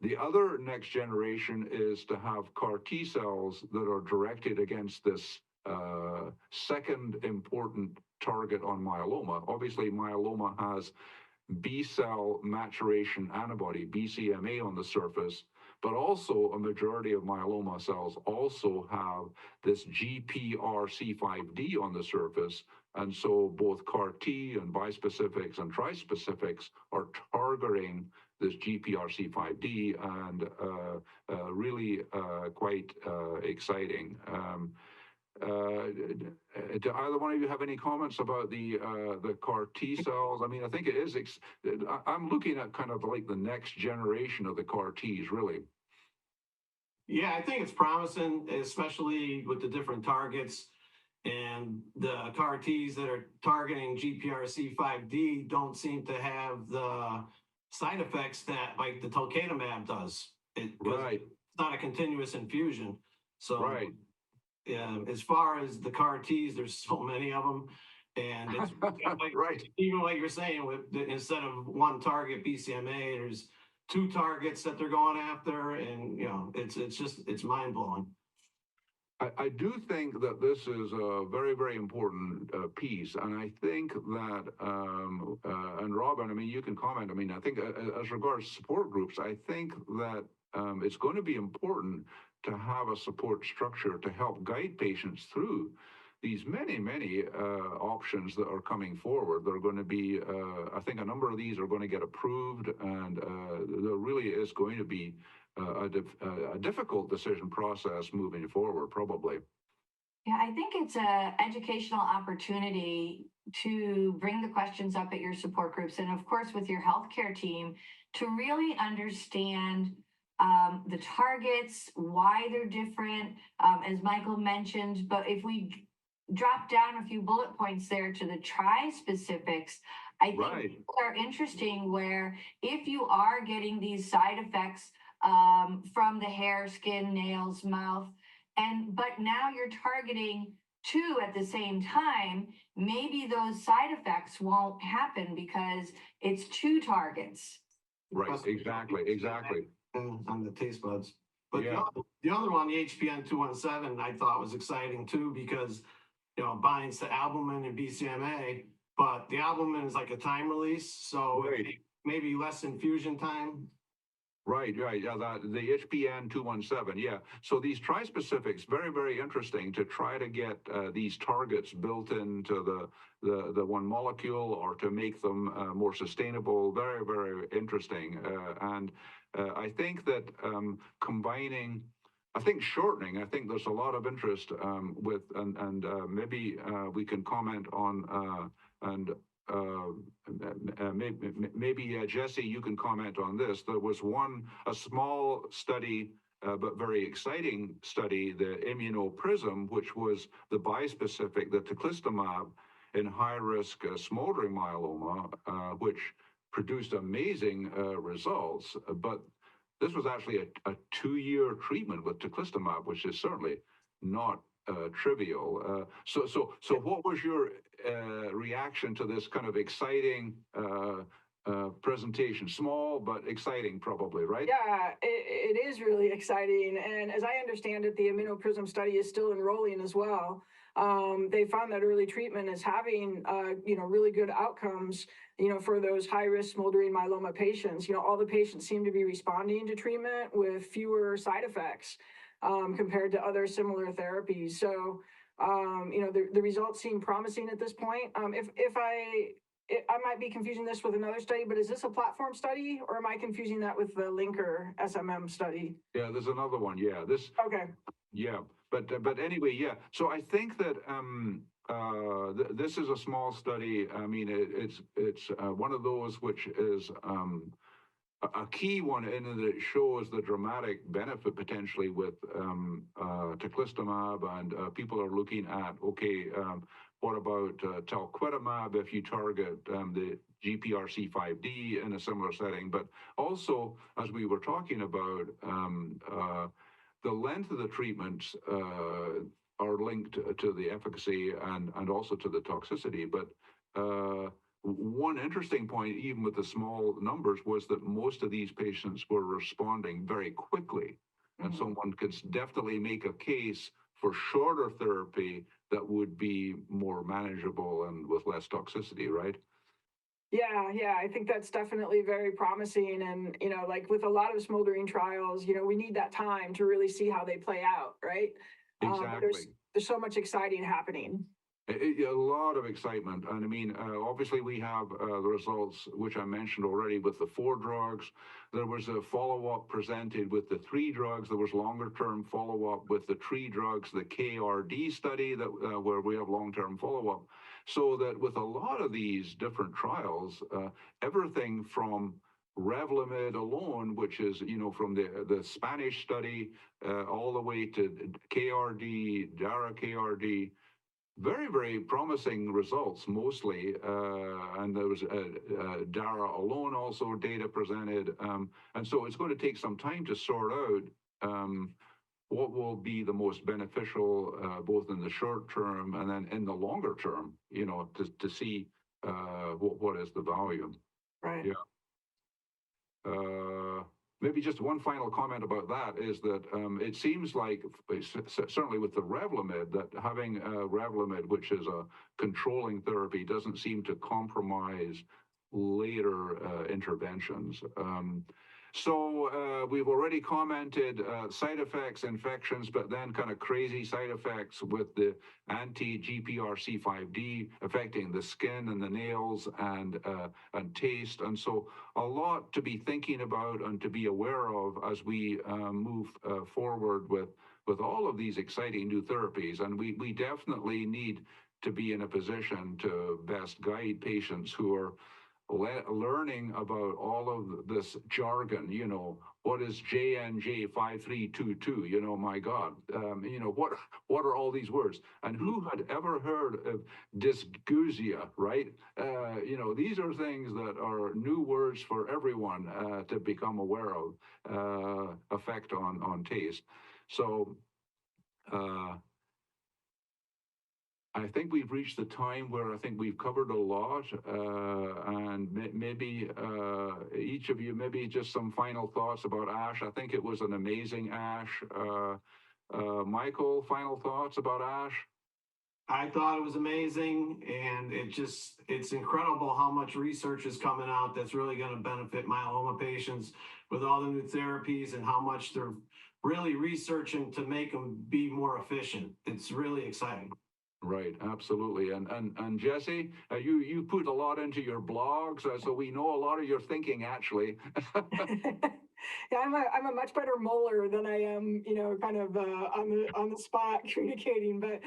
the other next generation is to have CAR T cells that are directed against this second important target on myeloma. Obviously, myeloma has B cell maturation antibody, BCMA, on the surface, but also a majority of myeloma cells also have this GPRC5D on the surface. And so both CAR T and bispecifics and trispecifics are targeting this GPRC5D, and really quite exciting. Do either one of you have any comments about the CAR T cells? I mean, I think it is. I'm looking at kind of like the next generation of the CAR Ts, really. Yeah, I think it's promising, especially with the different targets, and the CAR Ts that are targeting GPRC5D don't seem to have the side effects that like the talquetamab does. Right. It's not a continuous infusion. So right. Yeah, as far as the CAR Ts, there's so many of them, and it's like, right. Even like you're saying, with instead of one target BCMA, there's two targets that they're going after, and it's mind blowing. I do think that this is a very, very important piece, and I think that, and Robin, I mean, you can comment. I mean, I think as regards support groups, I think that it's going to be important to have a support structure to help guide patients through these many, many options that are coming forward. There are going to be, I think a number of these are going to get approved, and there really is going to be a difficult decision process moving forward, probably. Yeah, I think it's an educational opportunity to bring the questions up at your support groups, and of course with your healthcare team, to really understand the targets, why they're different, as Michael mentioned. But if we drop down a few bullet points there to the tri-specifics, I think are interesting, where if you are getting these side effects from the hair, skin, nails, mouth, but now you're targeting two at the same time, maybe those side effects won't happen because it's two targets. Right, exactly. On the taste buds. But the other one, the HPN 217, I thought was exciting too, because it binds to albumin and BCMA, but the albumin is like a time release, so maybe less infusion time. Right. Yeah, the HPN 217. Yeah. So these trispecifics, very, very interesting to try to get these targets built into the one molecule, or to make them more sustainable. Very, very interesting. And I think that combining, I think shortening, I think there's a lot of interest with, and maybe we can comment on, maybe Jessie, you can comment on this. There was a small study, but very exciting study, the ImmunoPrism, which was the bispecific, the teclistamab, in high-risk smoldering myeloma, which produced amazing results. But this was actually a 2-year treatment with teclistamab, which is certainly not trivial. So what was your reaction to this kind of exciting presentation? Small but exciting, probably, right? Yeah, it is really exciting. And as I understand it, the ImmunoPrism study is still enrolling as well. They found that early treatment is having, really good outcomes, for those high-risk smoldering myeloma patients. All the patients seem to be responding to treatment with fewer side effects compared to other similar therapies. So, the results seem promising at this point. If I might be confusing this with another study, but is this a platform study, or am I confusing that with the linker SMM study? Yeah, there's another one. Yeah, Okay. Yeah, but anyway, yeah. So I think that this is a small study. I mean, it's one of those which is a key one, in that it shows the dramatic benefit potentially with teclistamab, and people are looking at, what about talquetamab if you target the GPRC5D in a similar setting? But also, as we were talking about, the length of the treatments are linked to the efficacy and also to the toxicity. But one interesting point, even with the small numbers, was that most of these patients were responding very quickly. And so one could definitely make a case for shorter therapy that would be more manageable and with less toxicity, right? Yeah, I think that's definitely very promising. And, like with a lot of smoldering trials, we need that time to really see how they play out, right? Exactly. There's so much exciting happening. A lot of excitement. And I mean, obviously, we have the results, which I mentioned already, with the 4 drugs. There was a follow up presented with the 3 drugs. There was longer term follow up with the 3 drugs, the KRD study that where we have long term follow up. So that with a lot of these different trials, everything from Revlimid alone, which is from the Spanish study, all the way to KRD, Dara KRD, very, very promising results mostly. And there was Dara alone also data presented. And so it's going to take some time to sort out what will be the most beneficial, both in the short term and then in the longer term, to see what is the value. Right. Yeah. Maybe just one final comment about that is that it seems like, certainly with the Revlimid, that having Revlimid, which is a controlling therapy, doesn't seem to compromise later interventions. So we've already commented side effects, infections, but then kind of crazy side effects with the anti-GPRC5D affecting the skin and the nails and taste. And so a lot to be thinking about and to be aware of as we move forward with all of these exciting new therapies. And we definitely need to be in a position to best guide patients who are learning about all of this jargon, what is JNJ 5322, my God, what are all these words? And who had ever heard of dysgeusia, right? These are things that are new words for everyone to become aware of, effect on taste. So, I think we've reached the time where I think we've covered a lot, and maybe each of you, maybe just some final thoughts about ASH. I think it was an amazing ASH. Michael, final thoughts about ASH? I thought it was amazing, and it's incredible how much research is coming out that's really going to benefit myeloma patients with all the new therapies and how much they're really researching to make them be more efficient. It's really exciting. Right, absolutely. And Jessie, you put a lot into your blogs, so we know a lot of your thinking actually. Yeah, I'm a much better molar than I am, kind of on the spot communicating. But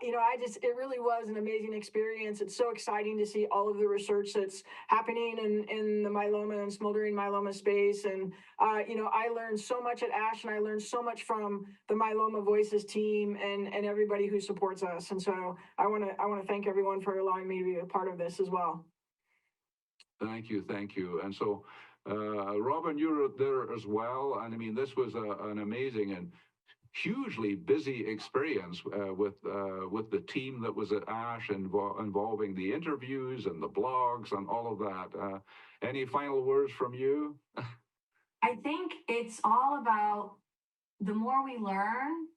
it really was an amazing experience. It's so exciting to see all of the research that's happening in the myeloma and smoldering myeloma space. And I learned so much at ASH, and I learned so much from the Myeloma Voices team and everybody who supports us. And so I want to thank everyone for allowing me to be a part of this as well. Thank you. And so, Robin, you're there as well. And I mean, this was an amazing and hugely busy experience with the team that was at ASH, involving the interviews and the blogs and all of that. Any final words from you? I think it's all about the more we learn,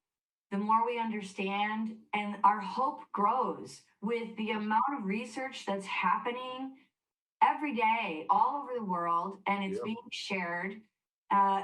the more we understand, and our hope grows with the amount of research that's happening every day all over the world, and it's being shared.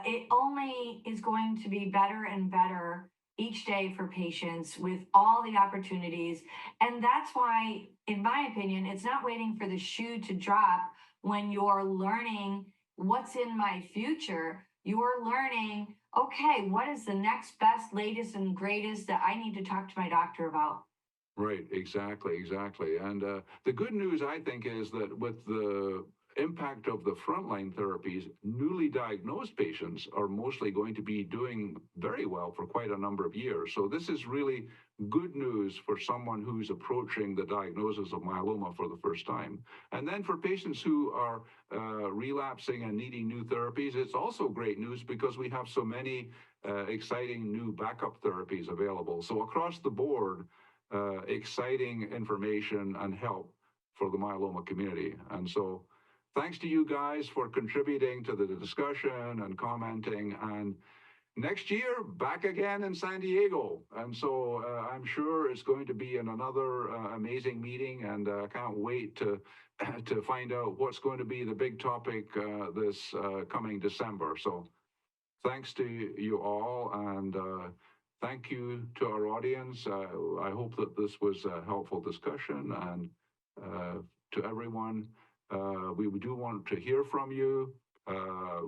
It only is going to be better and better each day for patients with all the opportunities. And that's why, in my opinion, it's not waiting for the shoe to drop when you're learning what's in my future. You're learning, okay, what is the next best, latest, and greatest that I need to talk to my doctor about? Right, exactly. And the good news, I think, is that with the impact of the frontline therapies, newly diagnosed patients are mostly going to be doing very well for quite a number of years. So this is really good news for someone who's approaching the diagnosis of myeloma for the first time. And then for patients who are relapsing and needing new therapies, it's also great news because we have so many exciting new backup therapies available. So across the board, exciting information and help for the myeloma community. And so thanks to you guys for contributing to the discussion and commenting. And next year, back again in San Diego. And so I'm sure it's going to be another amazing meeting, and I can't wait to to find out what's going to be the big topic this coming December. So thanks to you all, and thank you to our audience. I hope that this was a helpful discussion, and to everyone, we do want to hear from you.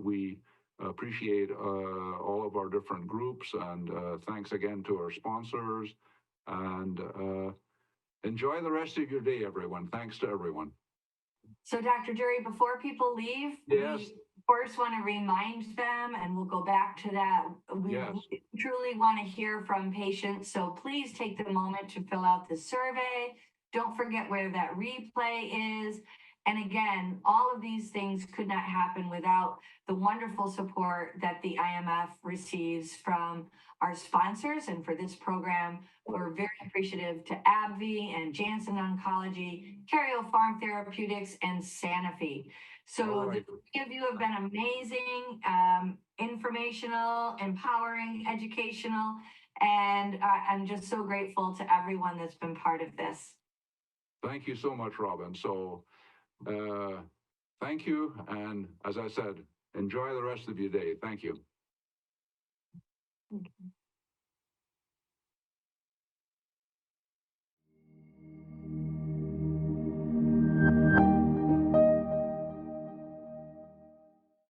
We appreciate all of our different groups, and thanks again to our sponsors, and enjoy the rest of your day, everyone. Thanks to everyone. So Dr. Durie, before people leave, Yes. we first want to remind them, and we'll go back to that. We Yes. truly want to hear from patients, so please take the moment to fill out the survey. Don't forget where that replay is. And again, all of these things could not happen without the wonderful support that the IMF receives from our sponsors. And for this program, we're very appreciative to AbbVie and Janssen Oncology, Cario Farm Therapeutics, and Sanofi. So the three of you have been amazing, informational, empowering, educational, and I'm just so grateful to everyone that's been part of this. Thank you so much, Robin. So thank you. And as I said, enjoy the rest of your day. Thank you. Okay.